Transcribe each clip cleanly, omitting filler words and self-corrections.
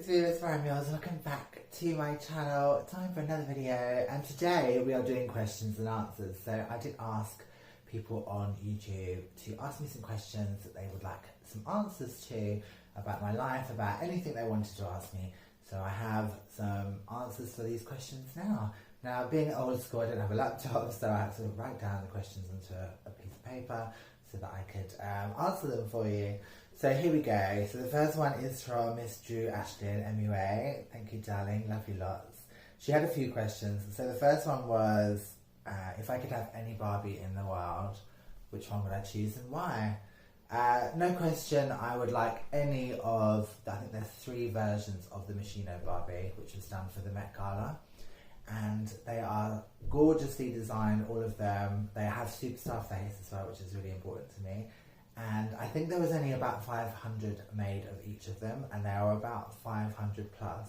it's me, Miss Farrahs. Welcome back to my channel. Time for another video, and today we are doing questions and answers. So I did ask people on YouTube to ask me some questions that they would like some answers to about my life, about anything they wanted to ask me. So I have some answers for these questions now. Now, being old school, I don't have a laptop, so I had to write down the questions onto a piece of paper so that I could answer them for you. So here we go. So the first one is from Miss Drew Ashton, MUA. Thank you, darling. Love you lots. She had a few questions. So the first one was, if I could have any Barbie in the world, which one would I choose and why? No question, I would like any of, I think there's 3 versions of the Machino Barbie, which was done for the Met Gala. And they are gorgeously designed, all of them. They have superstar face as well, which is really important to me. And I think there was only about 500 made of each of them, and they are about 500 plus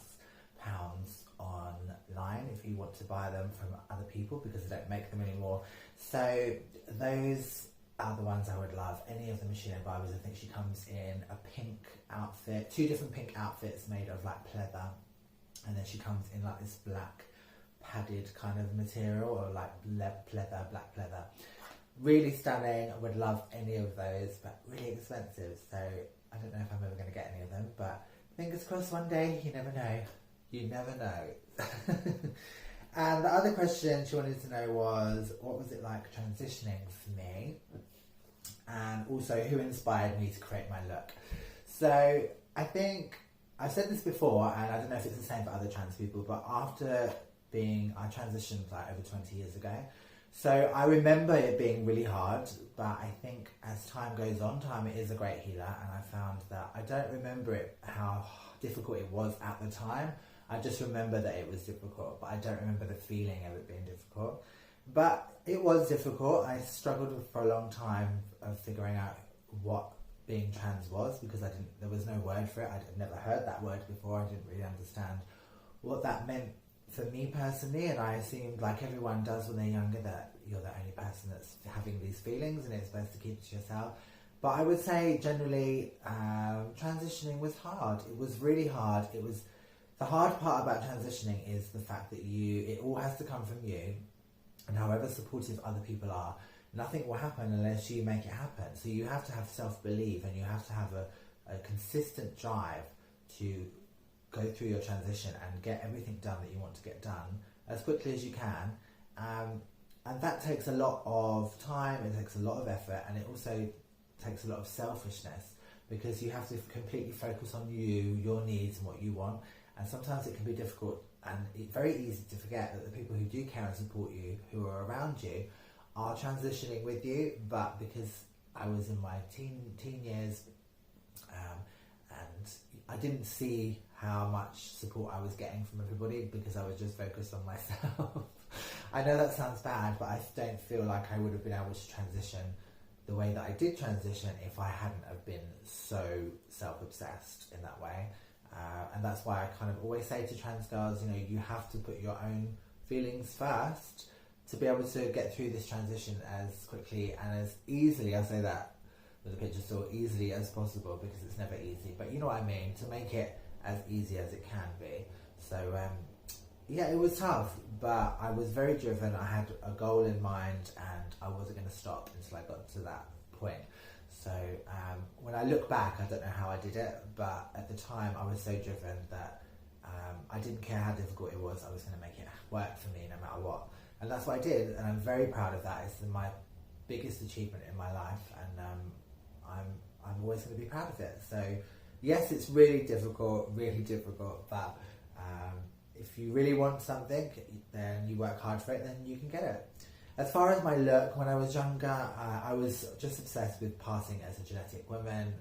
pounds online if you want to buy them from other people, because they don't make them anymore. So those are the ones I would love. Any of the Machino Barbies. I think she comes in a pink outfit, 2 different pink outfits made of like pleather, and then she comes in like this black padded kind of material, or like pleather, black pleather. Really stunning. I would love any of those, but really expensive, so I don't know if I'm ever going to get any of them, but fingers crossed one day. You never know. You never know. And the other question she wanted to know was, what was it like transitioning for me, and also who inspired me to create my look. So I think I've said this before, and I don't know if it's the same for other trans people, but after I transitioned like over 20 years ago. So I remember it being really hard, but I think as time goes on, time is a great healer, and I found that I don't remember it, how difficult it was at the time. I just remember that it was difficult, but I don't remember the feeling of it being difficult. But it was difficult. I struggled for a long time of figuring out what being trans was, because there was no word for it. I'd never heard that word before. I didn't really understand what that meant for me personally, and I assumed, like everyone does when they're younger, that you're the only person that's having these feelings and it's best to keep it to yourself. But I would say generally transitioning was hard. It was really hard. The hard part about transitioning is the fact that it all has to come from you, and however supportive other people are, nothing will happen unless you make it happen. So you have to have self-belief, and you have to have a consistent drive to go through your transition and get everything done that you want to get done as quickly as you can. And that takes a lot of time, it takes a lot of effort, and it also takes a lot of selfishness, because you have to completely focus on you, your needs and what you want. And sometimes it can be difficult, and it's very easy to forget that the people who do care and support you, who are around you, are transitioning with you. But because I was in my teen years, and I didn't see how much support I was getting from everybody, because I was just focused on myself. I know that sounds bad, but I don't feel like I would have been able to transition the way that I did transition if I hadn't have been so self-obsessed in that way. And that's why I kind of always say to trans girls, you have to put your own feelings first to be able to get through this transition as quickly and as easily, I say that with a picture still, easily as possible, because it's never easy, but you know what I mean, to make it as easy as it can be. So yeah, it was tough, but I was very driven. I had a goal in mind, and I wasn't going to stop until I got to that point. So when I look back, I don't know how I did it, but at the time I was so driven that I didn't care how difficult it was. I was going to make it work for me no matter what, and that's what I did, and I'm very proud of that. It's my biggest achievement in my life, and I'm always going to be proud of it. So yes, it's really difficult, but if you really want something, then you work hard for it, then you can get it. As far as my look, when I was younger, I was just obsessed with passing as a genetic woman.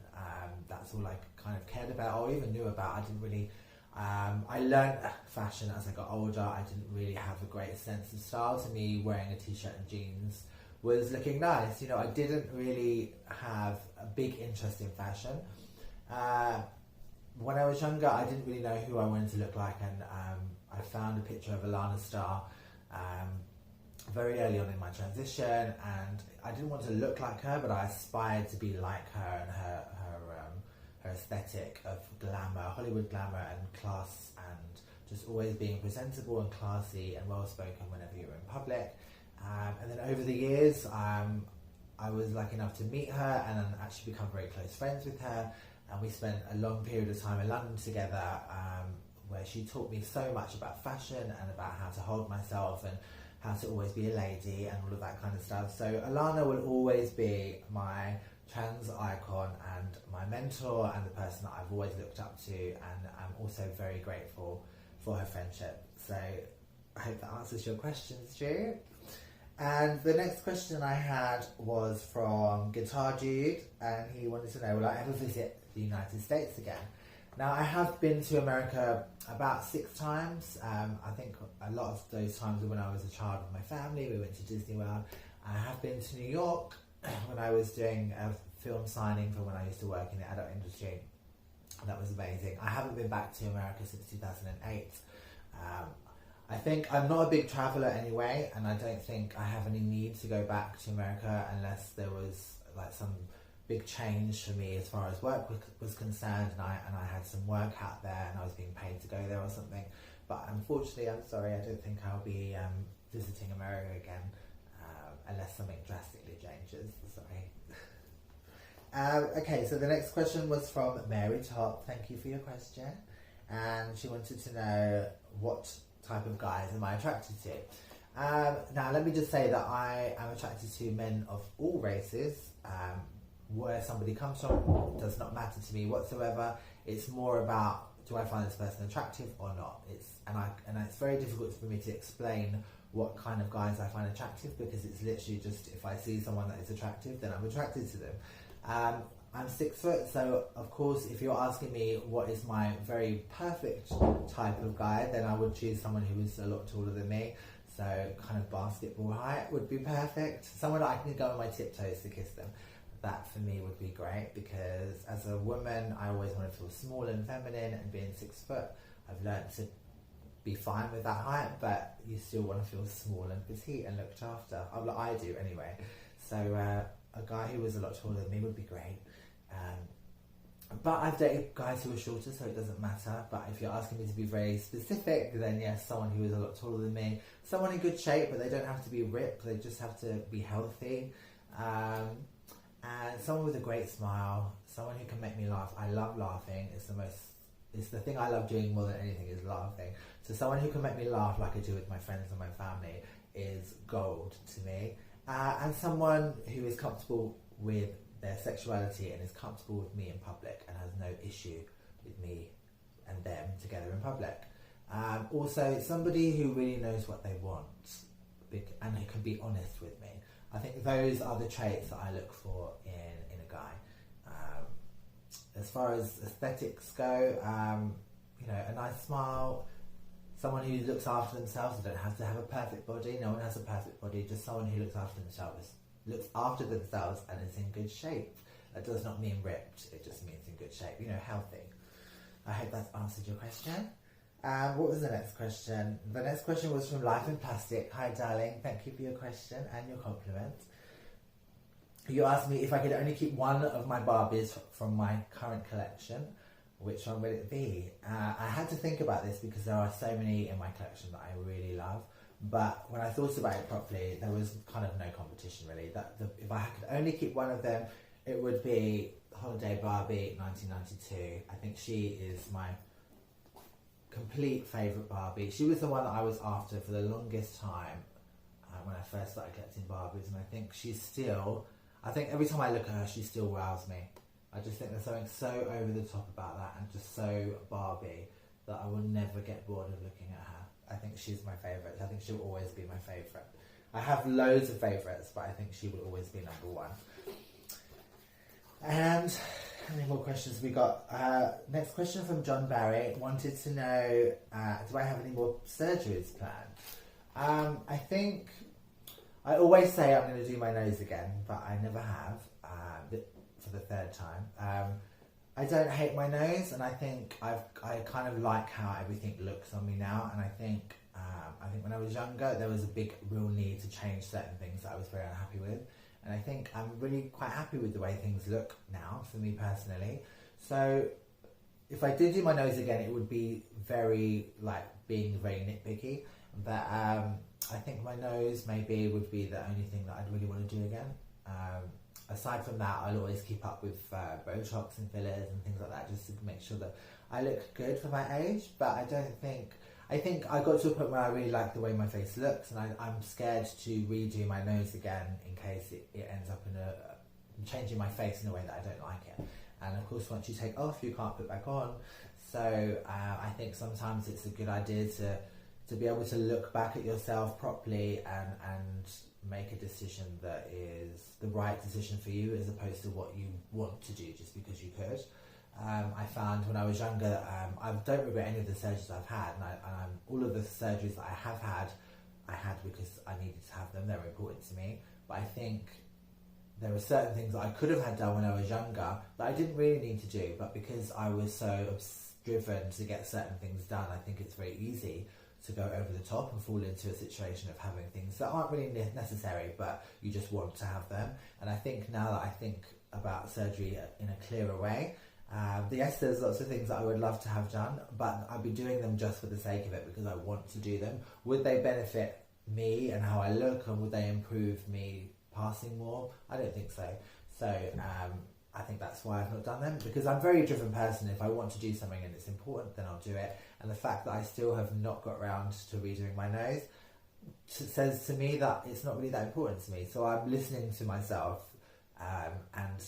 That's all I kind of cared about, or even knew about. I didn't really, I learned fashion as I got older. I didn't really have a great sense of style. To me, wearing a t-shirt and jeans was looking nice. I didn't really have a big interest in fashion. When I was younger, I didn't really know who I wanted to look like, and I found a picture of Alana Starr very early on in my transition, and I didn't want to look like her, but I aspired to be like her and her her aesthetic of glamour, Hollywood glamour and class, and just always being presentable and classy and well spoken whenever you're in public. And then over the years, I was lucky enough to meet her and then actually become very close friends with her. And we spent a long period of time in London together, where she taught me so much about fashion and about how to hold myself and how to always be a lady and all of that kind of stuff. So Alana will always be my trans icon and my mentor and the person that I've always looked up to, and I'm also very grateful for her friendship. So I hope that answers your questions, Drew. And the next question I had was from Guitar Dude, and he wanted to know, will I ever visit the United States again? Now, I have been to America about 6 times. I think a lot of those times were when I was a child with my family. We went to Disney World. I have been to New York when I was doing a film signing for when I used to work in the adult industry. That was amazing. I haven't been back to America since 2008. I think I'm not a big traveller anyway, and I don't think I have any need to go back to America unless there was like some big change for me as far as work was concerned, and I had some work out there and I was being paid to go there or something. But unfortunately, I'm sorry, I don't think I'll be visiting America again unless something drastically changes. Sorry. Okay, so the next question was from Mary Top. Thank you for your question. And she wanted to know, what type of guys am I attracted to? Now, let me just say that I am attracted to men of all races. Where somebody comes from does not matter to me whatsoever. It's more about, do I find this person attractive or not? And it's very difficult for me to explain what kind of guys I find attractive, because it's literally just, if I see someone that is attractive, then I'm attracted to them. I'm 6 foot, so of course, if you're asking me what is my very perfect type of guy, then I would choose someone who is a lot taller than me. So kind of basketball height would be perfect. Someone that I can go on my tiptoes to kiss them. That for me would be great, because as a woman, I always want to feel small and feminine, and being 6 foot, I've learned to be fine with that height, but you still want to feel small and petite and looked after. I do anyway. So a guy who was a lot taller than me would be great. But I've dated guys who are shorter, so it doesn't matter. But if you're asking me to be very specific, then yes, someone who is a lot taller than me, someone in good shape, but they don't have to be ripped, they just have to be healthy. And someone with a great smile, someone who can make me laugh. I love laughing. It's the thing I love doing more than anything, is laughing. So someone who can make me laugh like I do with my friends and my family is gold to me. And someone who is comfortable with their sexuality and is comfortable with me in public and has no issue with me and them together in public. Also, somebody who really knows what they want and who can be honest with me. I think those are the traits that I look for in a guy. As far as aesthetics go, a nice smile, someone who looks after themselves. They don't have to have a perfect body. No one has a perfect body. Just someone who looks after themselves and is in good shape. That does not mean ripped. It just means in good shape. Healthy. I hope that's answered your question. What was the next question? The next question was from Life in Plastic. Hi, darling. Thank you for your question and your compliment. You asked me if I could only keep one of my Barbies from my current collection. Which one would it be? I had to think about this because there are so many in my collection that I really love. But when I thought about it properly, there was kind of no competition really. If I could only keep one of them, it would be Holiday Barbie 1992. I think she is my complete favourite Barbie. She was the one that I was after for the longest time when I first started collecting Barbies, and I think every time I look at her, she still wows me. I just think there's something so over the top about that and just so Barbie that I will never get bored of looking at her. I think she's my favourite. I think she'll always be my favourite. I have loads of favourites, but I think she will always be number one. And how many more questions we got? Next question from John Barry. Wanted to know, do I have any more surgeries planned? I think, I always say I'm going to do my nose again, but I never have, for the 3rd time. I don't hate my nose, and I think I kind of like how everything looks on me now, and I think when I was younger, there was a big real need to change certain things that I was very unhappy with. And I think I'm really quite happy with the way things look now, for me personally. So if I did do my nose again, it would be very, like, being very nitpicky. But I think my nose maybe would be the only thing that I'd really want to do again. Aside from that, I'll always keep up with Botox and fillers and things like that, just to make sure that I look good for my age. But I think I got to a point where I really like the way my face looks, and I'm scared to redo my nose again in case it ends up in changing my face in a way that I don't like it. And of course, once you take off, you can't put back on. So I think sometimes it's a good idea to be able to look back at yourself properly and make a decision that is the right decision for you, as opposed to what you want to do just because you could. I found when I was younger, I don't regret any of the surgeries I've had, and all of the surgeries that I had because I needed to have them. They were important to me. But I think there were certain things that I could have had done when I was younger that I didn't really need to do, but because I was so driven to get certain things done, I think it's very easy to go over the top and fall into a situation of having things that aren't really necessary, but you just want to have them. And I think now that I think about surgery in a clearer way, yes, there's lots of things that I would love to have done, but I'd be doing them just for the sake of it because I want to do them. Would they benefit me and how I look, and would they improve me passing more? I don't think so. So I think that's why I've not done them, because I'm a very driven person. If I want to do something and it's important, then I'll do it. And the fact that I still have not got around to redoing my nose says to me that it's not really that important to me. So I'm listening to myself, and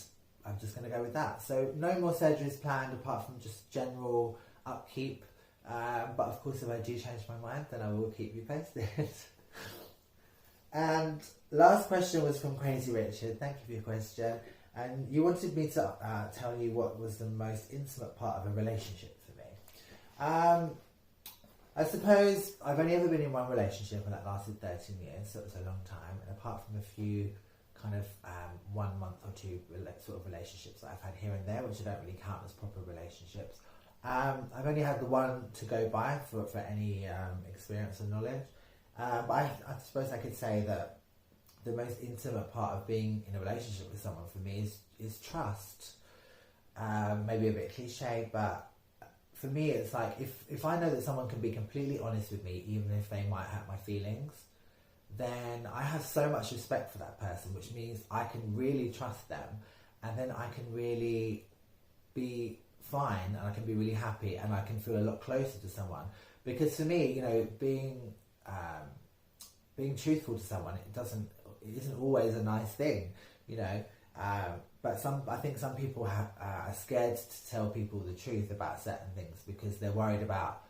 I'm just going to go with that. So no more surgeries planned apart from just general upkeep. But of course, if I do change my mind, then I will keep you posted. And last question was from Crazy Richard. Thank you for your question. And you wanted me to tell you what was the most intimate part of a relationship for me. I suppose I've only ever been in one relationship, and that lasted 13 years, so it was a long time. And apart from a few kind of 1 month or two sort of relationships that I've had here and there, which I don't really count as proper relationships, I've only had the one to go by for any experience and knowledge. But I suppose I could say that the most intimate part of being in a relationship with someone for me is trust. Maybe a bit cliche, but for me it's like if I know that someone can be completely honest with me, even if they might hurt my feelings, then I have so much respect for that person, which means I can really trust them, and then I can really be fine, and I can be really happy, and I can feel a lot closer to someone. Because for me, you know, being truthful to someone, it isn't always a nice thing, you know. But I think some people are scared to tell people the truth about certain things because they're worried about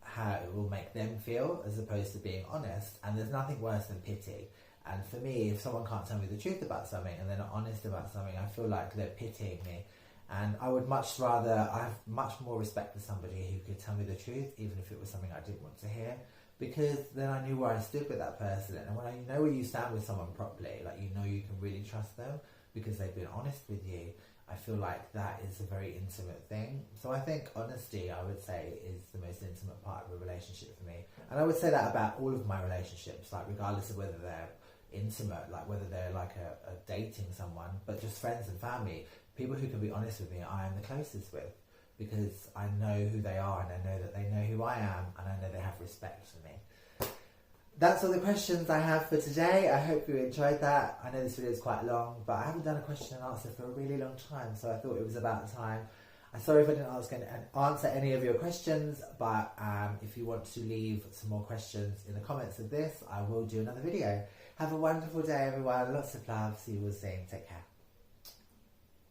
how it will make them feel, as opposed to being honest. And there's nothing worse than pity. And for me, if someone can't tell me the truth about something and they're not honest about something, I feel like they're pitying me. And I have much more respect for somebody who could tell me the truth, even if it was something I didn't want to hear, because then I knew where I stood with that person. And when you know where you stand with someone properly, like, you know you can really trust them because they've been honest with you, I feel like that is a very intimate thing. So I think honesty, I would say, is the most intimate part of a relationship for me. And I would say that about all of my relationships, like regardless of whether they're intimate, like whether they're like a dating someone, but just friends and family, people who can be honest with me, I am the closest with, because I know who they are, and I know that they know who I am, and I know they have respect for me. That's all the questions I have for today. I hope you enjoyed that. I know this video is quite long, but I haven't done a question and answer for a really long time, so I thought it was about time. I'm sorry if I didn't answer any of your questions, but if you want to leave some more questions in the comments of this, I will do another video. Have a wonderful day, everyone. Lots of love. See you all soon. Take care.